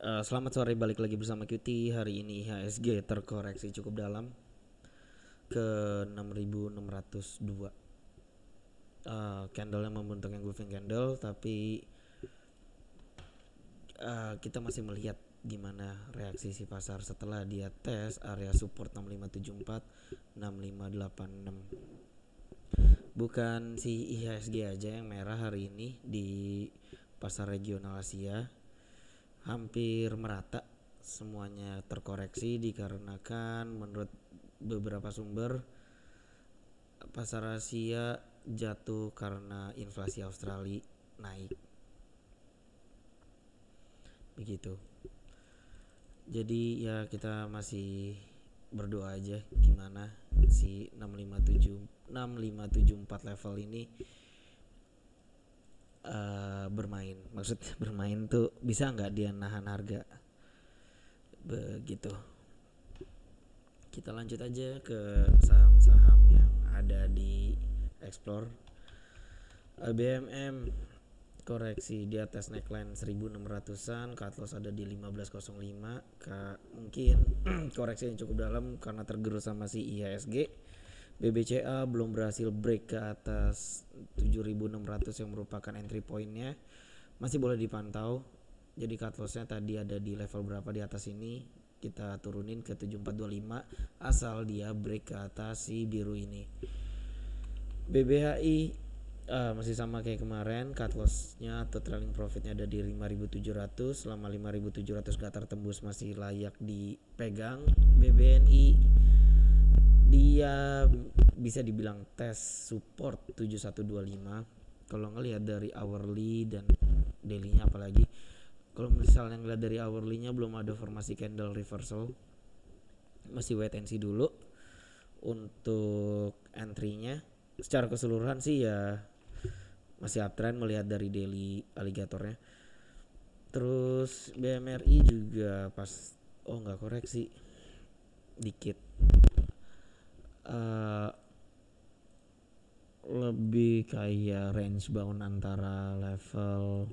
Selamat sore, balik lagi bersama QT. Hari ini IHSG terkoreksi cukup dalam ke 6602. Candlenya membentuk yang moving candle, tapi kita masih melihat gimana reaksi si pasar setelah dia tes area support 6574, 6586. Bukan si IHSG aja yang merah hari ini di pasar regional Asia, hampir merata semuanya terkoreksi dikarenakan menurut beberapa sumber pasar Asia jatuh karena inflasi Australia naik begitu. Jadi ya kita masih berdoa aja gimana si 6574 level ini bermain. Maksudnya bermain tuh bisa nggak dia nahan harga begitu. Kita lanjut aja ke saham-saham yang ada di explore. BMM koreksi di atas neckline 1600-an, cut loss ada di 1505. Mungkin koreksi yang cukup dalam karena tergerus sama si IHSG. BBCA belum berhasil break ke atas 7600 yang merupakan entry pointnya, masih boleh dipantau. Jadi cut lossnya tadi ada di level berapa di atas ini, kita turunin ke 7425 asal dia break ke atas si biru ini. BBHI masih sama kayak kemarin, cut lossnya atau trailing profitnya ada di 5.700. Selama 5.700 gak tertembus masih layak dipegang. BBNI dia bisa dibilang tes support 7125. Kalau ngelihat dari hourly dan daily-nya apalagi, kalau misalnya ngelihat dari hourly-nya belum ada formasi candle reversal, masih wait and see dulu untuk entry-nya. Secara keseluruhan sih ya masih uptrend melihat dari daily alligatornya. Terus BMRI juga pas nggak koreksi dikit, lebih kayak range bound antara level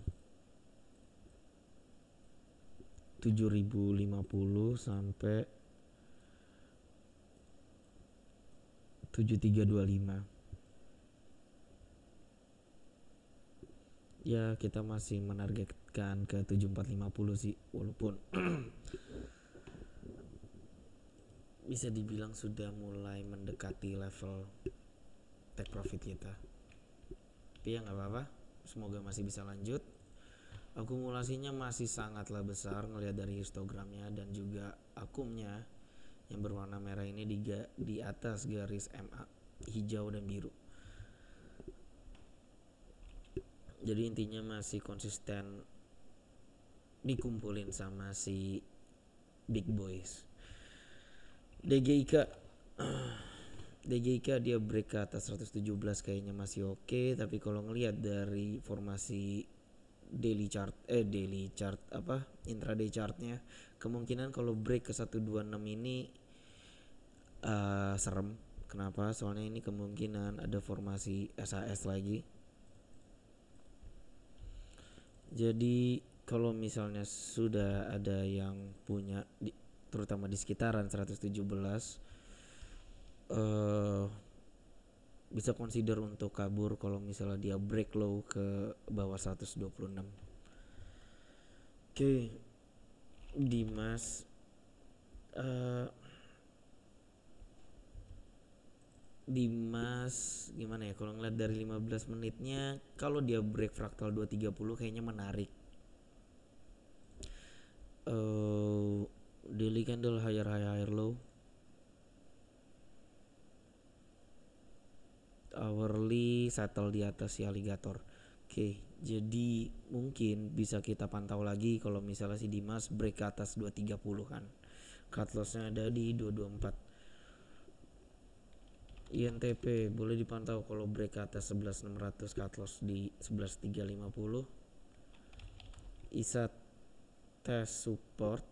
7050 sampai 7325. Ya kita masih menargetkan ke 7450 sih, walaupun bisa dibilang sudah mulai mendekati level take profit kita. Tapi ya gak apa-apa, semoga masih bisa lanjut. Akumulasinya masih sangatlah besar ngelihat dari histogramnya dan juga akumnya yang berwarna merah ini di atas garis MA hijau dan biru. Jadi intinya masih konsisten dikumpulin sama si big boys. DGIK dia break ke atas 117 kayaknya masih oke, tapi kalau ngelihat dari formasi intraday chartnya, kemungkinan kalau break ke 126 ini serem. Kenapa? Soalnya ini kemungkinan ada formasi SAS lagi. Jadi kalau misalnya sudah ada yang punya terutama di sekitaran 117, bisa consider untuk kabur kalau misalnya dia break low ke bawah 126. Oke. Dimas gimana ya, kalau ngeliat dari 15 menitnya, kalau dia break fraktal 230 kayaknya menarik. Daily candle higher low, hourly settle di atas si alligator. Oke, jadi mungkin bisa kita pantau lagi kalau misalnya si Dimas break ke atas 230-an. Cut lossnya ada di 224. INTP boleh dipantau kalau break ke atas 11.600, cut loss di 11.350. ISA tes support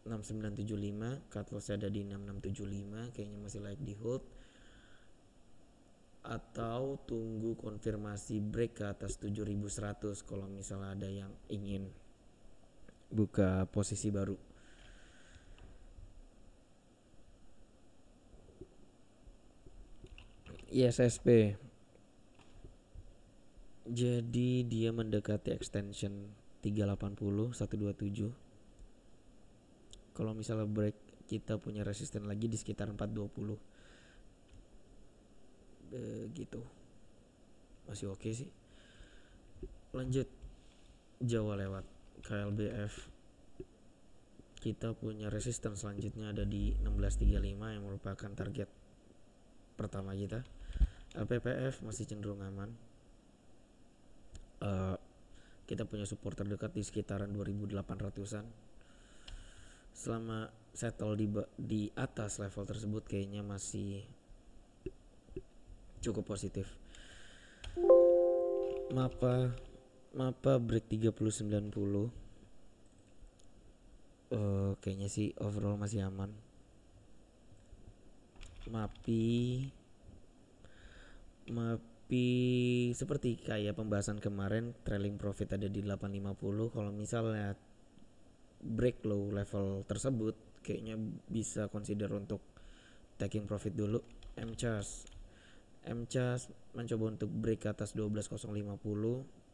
6975, cut loss ada di 6675, kayaknya masih layak di hold atau tunggu konfirmasi break ke atas 7100 kalau misalnya ada yang ingin buka posisi baru. ISSP, jadi dia mendekati extension 380 127. Kalau misalnya break kita punya resisten lagi di sekitar 420. Begitu. Masih oke sih. Lanjut, Jawa lewat KLBF. Kita punya resisten selanjutnya ada di 1635 yang merupakan target pertama kita. LPPF masih cenderung aman. Kita punya support terdekat di sekitaran 2800-an. Selama settle di atas level tersebut kayaknya masih cukup positif. Mapa break 3090. Kayaknya sih overall masih aman. Mapi seperti kayak pembahasan kemarin, trailing profit ada di 850. Kalau misalnya break low level tersebut kayaknya bisa consider untuk taking profit dulu. MCAS mencoba untuk break ke atas 12050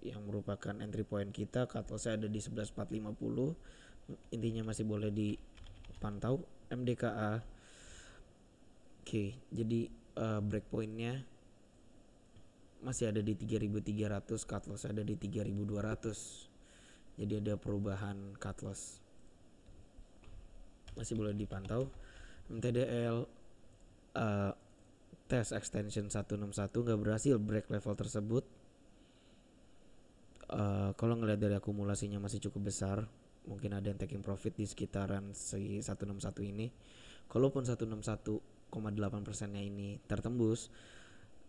yang merupakan entry point kita. Cut loss ada di 11450. Intinya masih boleh dipantau. MDKA oke, jadi break pointnya masih ada di 3300, cut loss ada di 3200. Jadi ada perubahan cut loss. Masih boleh dipantau. MTDL tes extension 161 nggak berhasil break level tersebut. Kalau ngelihat dari akumulasinya masih cukup besar, mungkin ada yang taking profit di sekitaran si 161 ini. Kalaupun 161,8%-nya ini tertembus,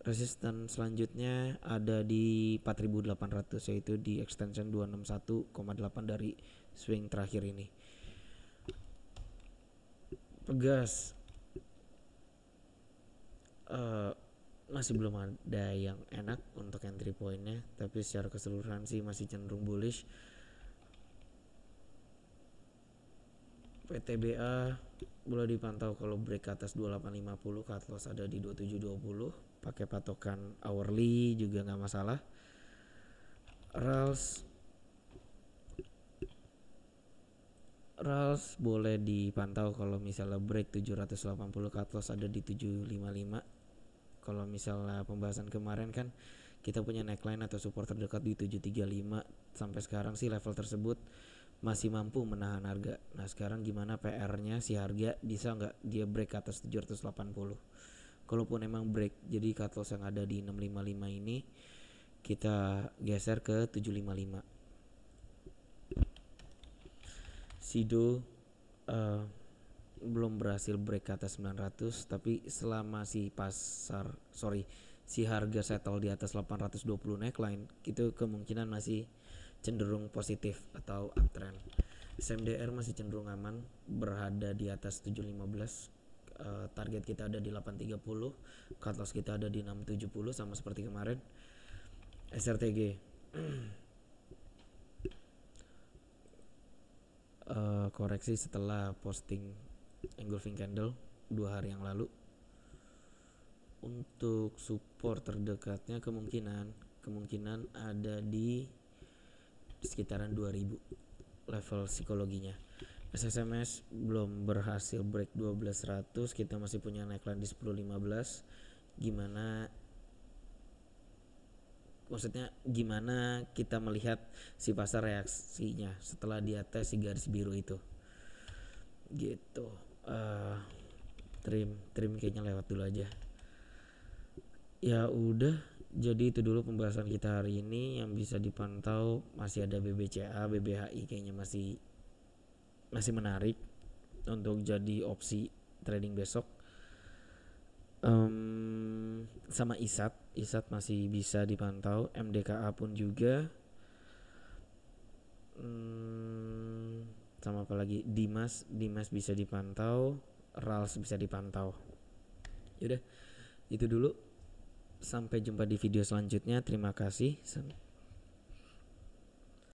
resisten selanjutnya ada di 4800, yaitu di extension 261,8 dari swing terakhir ini. Pegas masih belum ada yang enak untuk entry pointnya, tapi secara keseluruhan sih masih cenderung bullish. PTBA boleh dipantau kalau break ke atas 2850, cut loss ada di 2720. Pakai patokan hourly juga nggak masalah. RALS boleh dipantau kalau misalnya break 780, cut loss ada di 755. Kalau misalnya pembahasan kemarin kan kita punya neckline atau support terdekat di 735. Sampai sekarang sih level tersebut masih mampu menahan harga. Nah sekarang gimana PR-nya si harga, bisa nggak dia break ke atas 780? Kalaupun emang break, jadi cut loss yang ada di 655 ini kita geser ke 755. Sido belum berhasil break ke atas 900, tapi selama si harga settle di atas 820 neckline, itu kemungkinan masih cenderung positif atau uptrend. SMDR masih cenderung aman, berada di atas 715. Target kita ada di 830, cut loss kita ada di 670 sama seperti kemarin. SRTG koreksi setelah posting engulfing candle 2 hari yang lalu. Untuk support terdekatnya kemungkinan ada di sekitaran 2000 level psikologinya. SSMS belum berhasil break 12100, kita masih punya neckline di 1015. Gimana kita melihat si pasar reaksinya setelah di atas si garis biru itu gitu. Trim kayaknya lewat dulu aja. Ya udah, jadi itu dulu pembahasan kita hari ini. Yang bisa dipantau masih ada BBCA, BBHI kayaknya masih menarik untuk jadi opsi trading besok. Sama ISAT masih bisa dipantau. MDKA pun juga. Sama apa lagi, Dimas bisa dipantau, RALS bisa dipantau. Yaudah, itu dulu. Sampai jumpa di video selanjutnya. Terima kasih.